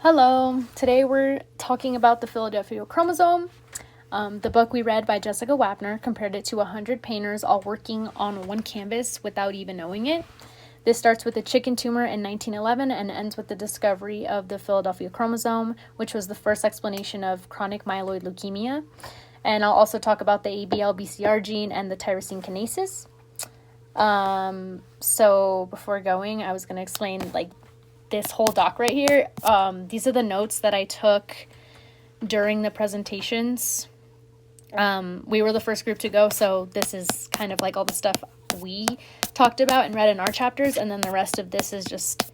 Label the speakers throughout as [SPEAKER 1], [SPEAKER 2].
[SPEAKER 1] Hello, today we're talking about the Philadelphia chromosome. The book we read by Jessica Wapner compared it to 100 painters all working on one canvas without even knowing it. This starts with a chicken tumor in 1911 and ends with the discovery of the Philadelphia chromosome, which was the first explanation of chronic myeloid leukemia. And I'll also talk about the ABL-BCR gene and the tyrosine kinases. So before going, I was going to explain this whole doc right here. These are the notes that I took during the presentations. We were the first group to go, so this is kind of all the stuff we talked about and read in our chapters, and then the rest of this is just,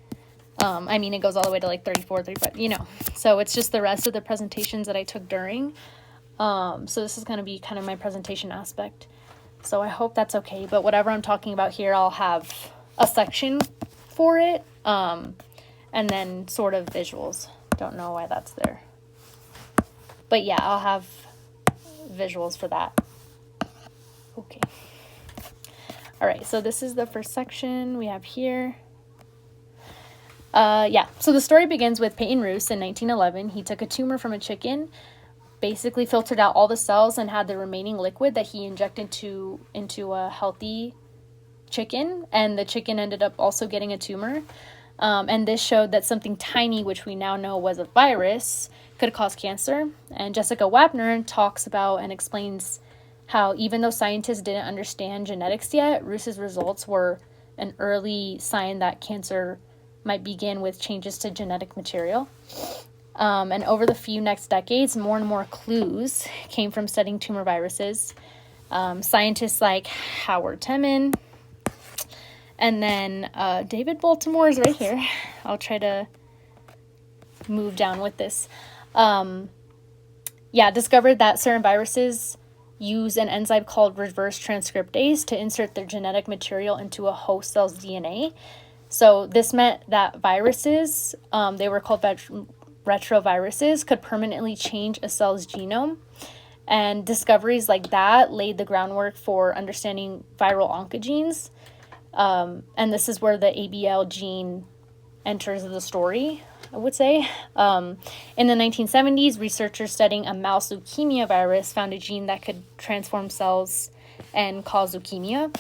[SPEAKER 1] it goes all the way to 34, 35, so it's just the rest of the presentations that I took during. So this is going to be kind of my presentation aspect. So I hope that's okay, but whatever I'm talking about here, I'll have a section for it. And then sort of visuals. Don't know why that's there. But yeah, I'll have visuals for that. Okay. All right, so this is the first section we have here. So the story begins with Peyton Roos in 1911. He took a tumor from a chicken, basically filtered out all the cells and had the remaining liquid that he injected into a healthy chicken, and the chicken ended up also getting a tumor. And this showed that something tiny, which we now know was a virus, could cause cancer. And Jessica Wapner talks about and explains how even though scientists didn't understand genetics yet, Roos's results were an early sign that cancer might begin with changes to genetic material. And over the few next decades, more and more clues came from studying tumor viruses. Scientists like Howard Temin, and then David Baltimore is right here. I'll try to move down with this. Discovered that certain viruses use an enzyme called reverse transcriptase to insert their genetic material into a host cell's DNA. So this meant that viruses, they were called retroviruses, could permanently change a cell's genome. And discoveries like that laid the groundwork for understanding viral oncogenes. And this is where the ABL gene enters the story, I would say. In the 1970s, researchers studying a mouse leukemia virus found a gene that could transform cells and cause leukemia.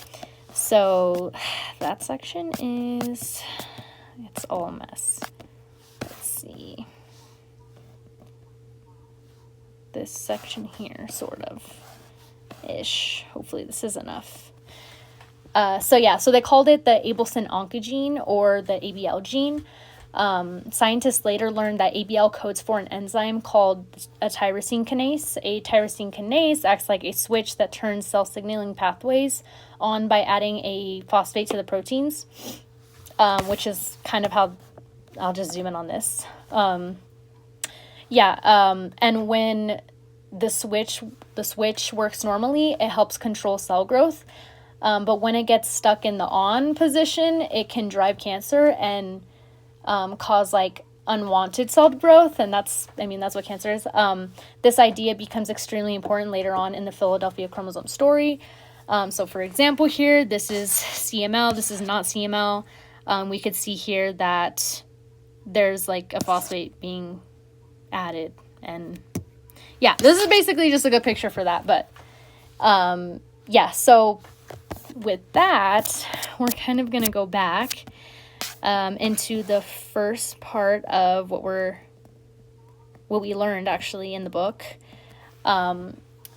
[SPEAKER 1] So that section it's all a mess. Let's see. This section here, sort of, ish. Hopefully this is enough. So they called it the Abelson oncogene or the ABL gene. Scientists later learned that ABL codes for an enzyme called a tyrosine kinase. A tyrosine kinase acts like a switch that turns cell signaling pathways on by adding a phosphate to the proteins, which is kind of how I'll just zoom in on this. And when the switch works normally, it helps control cell growth. But when it gets stuck in the on position, it can drive cancer and cause unwanted cell growth. And that's what cancer is. This idea becomes extremely important later on in the Philadelphia chromosome story. So for example here, this is CML. This is not CML. We could see here that there's a phosphate being added. And yeah, this is basically just a good picture for that. But so with that, we're kind of going to go back into the first part of what we learned actually in the book. Now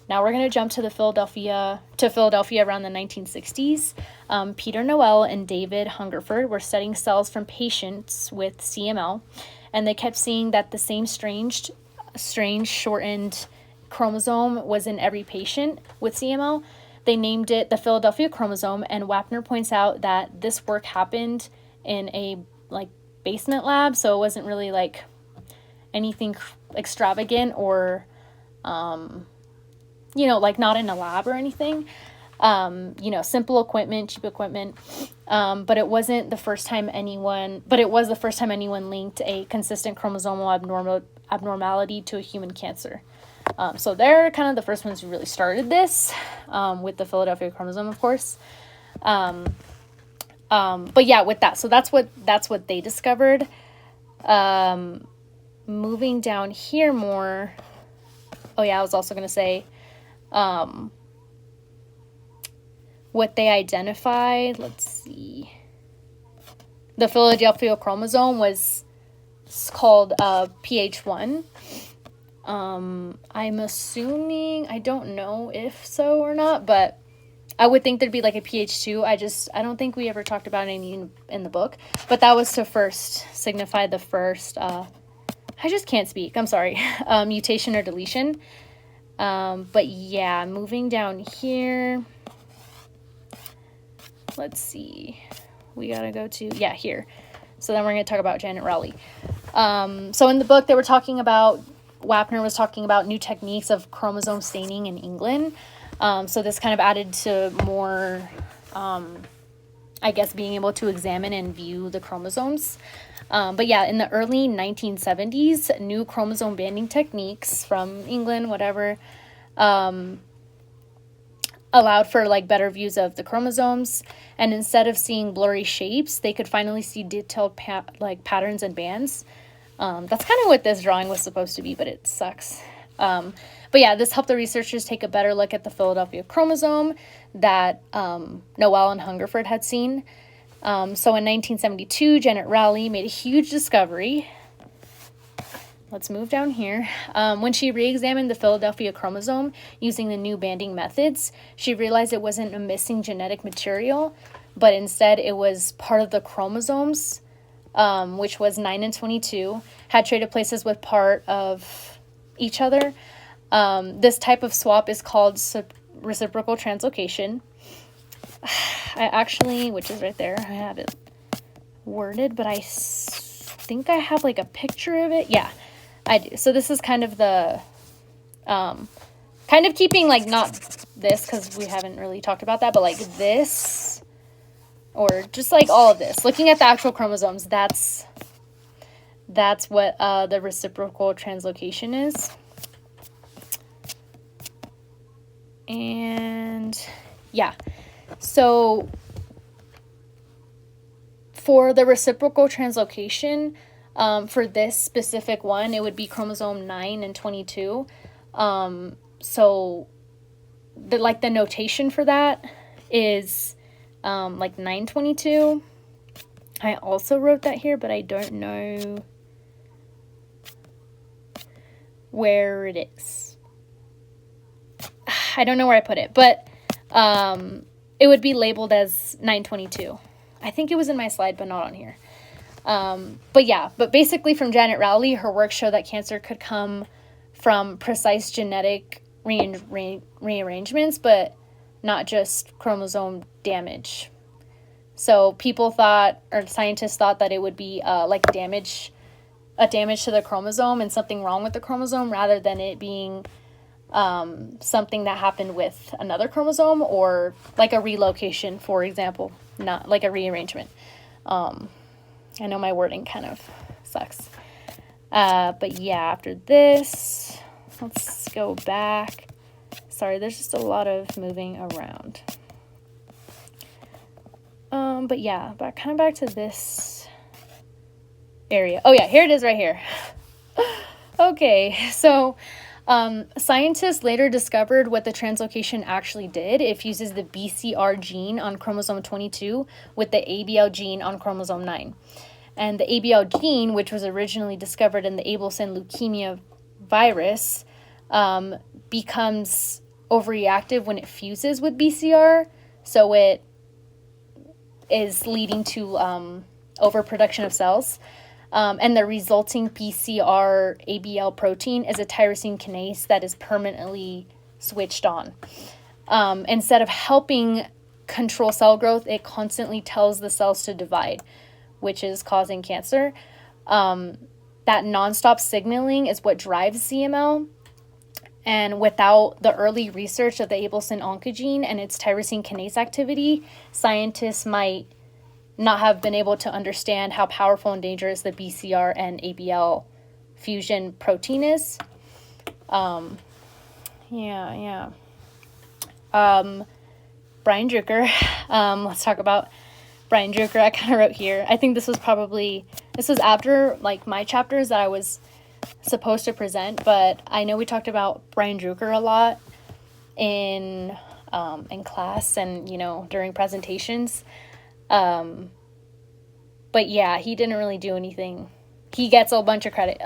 [SPEAKER 1] we're going to jump to Philadelphia around the 1960s. Peter Noel and David Hungerford were studying cells from patients with CML, and they kept seeing that the same strange shortened chromosome was in every patient with CML. They named it the Philadelphia chromosome, and Wapner points out that this work happened in a basement lab, so it wasn't really anything extravagant or not in a lab or anything. Simple equipment, cheap equipment. But it was the first time anyone linked a consistent chromosomal abnormality to a human cancer. So they're kind of the first ones who really started this, with the Philadelphia chromosome, of course. But yeah, with that, so that's what they discovered. moving down here more. Oh yeah, I was also going to say what they identified. Let's see. The Philadelphia chromosome was called PH1. I'm assuming, I don't know if so or not, but I would think there'd be like a PH2. I don't think we ever talked about any in the book, but that was to first signify the first, I just can't speak, I'm sorry, mutation or deletion. But yeah, moving down here, let's see, we gotta go to, yeah, here. So then we're going to talk about Janet Rowley. So in the book, they were talking about, Wapner was talking about new techniques of chromosome staining in England. So this kind of added to more, I guess, being able to examine and view the chromosomes. But yeah, in the early 1970s, new chromosome banding techniques from England, whatever, allowed for like better views of the chromosomes, and instead of seeing blurry shapes, they could finally see detailed patterns and bands. That's kind of what this drawing was supposed to be, but it sucks. But yeah, this helped the researchers take a better look at the Philadelphia chromosome that Noel and Hungerford had seen. So in 1972, Janet Rowley made a huge discovery. Let's move down here. When she re-examined the Philadelphia chromosome using the new banding methods, she realized it wasn't a missing genetic material, but instead it was part of the chromosomes, which was 9 and 22, had traded places with part of each other. This type of swap is called reciprocal translocation. I actually, which is right there, I have it worded, but I think I have like a picture of it. Yeah, I do. So this is kind of the, kind of keeping like not this, because we haven't really talked about that, but like this, or just like all of this. Looking at the actual chromosomes, that's what the reciprocal translocation is. And yeah, so for the reciprocal translocation, for this specific one, it would be chromosome 9 and 22. So the notation for that is like 922. I also wrote that here, but I don't know where it is. I don't know where I put it, but it would be labeled as 922. I think it was in my slide, but not on here. But basically from Janet Rowley, her work showed that cancer could come from precise genetic rearrangements, but not just chromosome damage. So people thought, or scientists thought, that it would be like damage to the chromosome and something wrong with the chromosome, rather than it being something that happened with another chromosome, or like a relocation, for example, not like a rearrangement. I know my wording kind of sucks. But yeah, after this, let's go back. Sorry, there's just a lot of moving around. But yeah, kind of back to this area. Oh yeah, here it is right here. Okay, so scientists later discovered what the translocation actually did. It fuses the BCR gene on chromosome 22 with the ABL gene on chromosome 9. And the ABL gene, which was originally discovered in the Abelson leukemia virus, becomes overreactive when it fuses with BCR. So it is leading to overproduction of cells. And the resulting BCR ABL protein is a tyrosine kinase that is permanently switched on. Instead of helping control cell growth, it constantly tells the cells to divide, which is causing cancer. That nonstop signaling is what drives CML. And without the early research of the Abelson oncogene and its tyrosine kinase activity, scientists might not have been able to understand how powerful and dangerous the BCR and ABL fusion protein is. Brian Drucker. Let's talk about Brian Drucker. I kind of wrote here. I think this was after like my chapters that I was supposed to present, but I know we talked about Brian Druker a lot in class and, you know, during presentations. But yeah, he didn't really do anything. He gets a bunch of credit.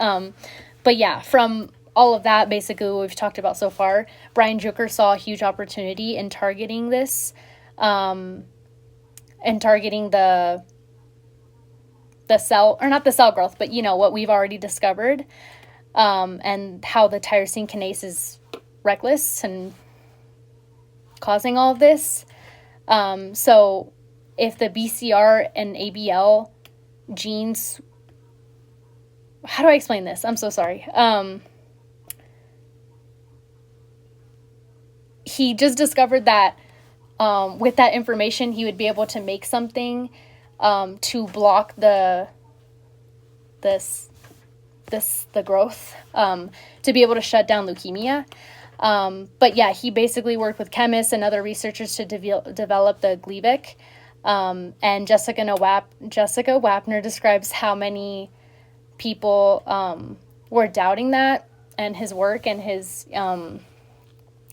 [SPEAKER 1] But yeah, from all of that, basically what we've talked about so far, Brian Druker saw a huge opportunity in targeting this, and targeting the cell, or not the cell growth, but, you know, what we've already discovered, and how the tyrosine kinase is reckless and causing all of this. So if the BCR and ABL genes, how do I explain this? I'm so sorry. He just discovered that with that information, he would be able to make something to block the growth, to be able to shut down leukemia. But yeah, he basically worked with chemists and other researchers to develop the Gleevec. And Jessica Wapner describes how many people were doubting that and his work and his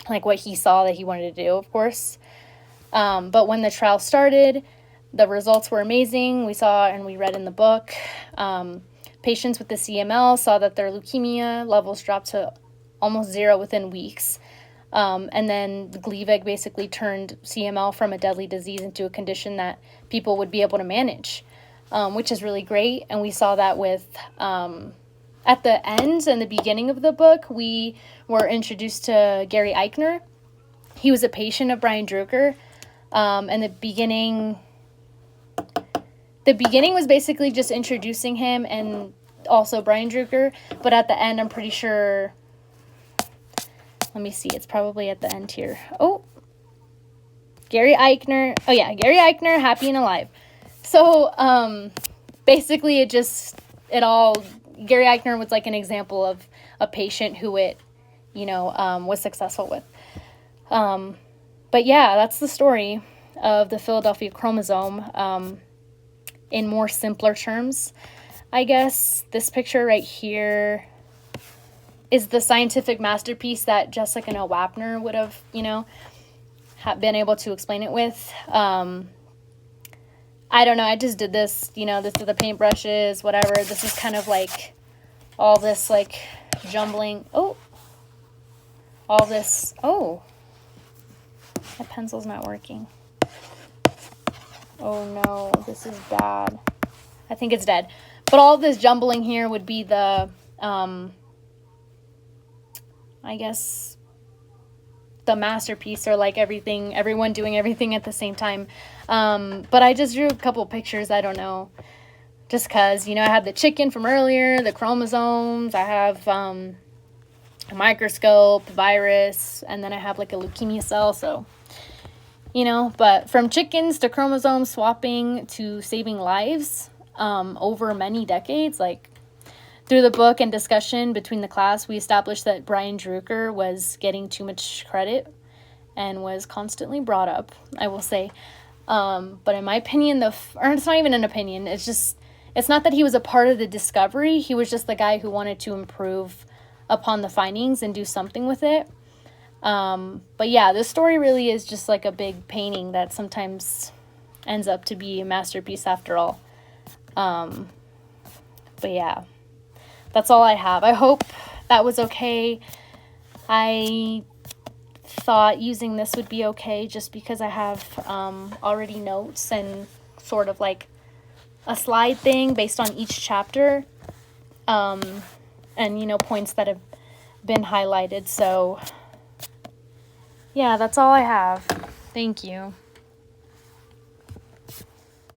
[SPEAKER 1] like what he saw that he wanted to do, of course. But when the trial started, the results were amazing. We saw and we read in the book, patients with the CML saw that their leukemia levels dropped to almost zero within weeks. And then the Gleevec basically turned CML from a deadly disease into a condition that people would be able to manage, which is really great. And we saw that with, at the end and the beginning of the book, we were introduced to Gary Eichner. He was a patient of Brian Druker. And the beginning was basically just introducing him and also Brian Druker. But at the end, I'm pretty sure, let me see, it's probably at the end here. Oh, Gary Eichner. Oh yeah, Gary Eichner, happy and alive. So basically Gary Eichner was like an example of a patient who it, you know, was successful with. But yeah, that's the story of the Philadelphia chromosome, in more simpler terms, I guess. This picture right here is the scientific masterpiece that Jessica Wapner would have, you know, been able to explain it with. I don't know, I just did this, you know, this with the paintbrushes, whatever. This is kind of like all this, like, jumbling. Oh, my pencil's not working. Oh no, this is bad. I think it's dead. But all this jumbling here would be the, I guess, the masterpiece, or like everyone doing everything at the same time. But I just drew a couple pictures, I don't know, just because, you know, I had the chicken from earlier, the chromosomes, I have a microscope, virus, and then I have like a leukemia cell, so, you know. But from chickens to chromosome swapping to saving lives over many decades, like, through the book and discussion between the class, we established that Brian Druker was getting too much credit and was constantly brought up, I will say. But in my opinion, or it's not even an opinion, it's not that he was a part of the discovery. He was just the guy who wanted to improve upon the findings and do something with it. But yeah, this story really is just like a big painting that sometimes ends up to be a masterpiece after all. But yeah, that's all I have. I hope that was okay. I thought using this would be okay just because I have already notes and sort of like a slide thing based on each chapter, and, you know, points that have been highlighted. So yeah, that's all I have. Thank you.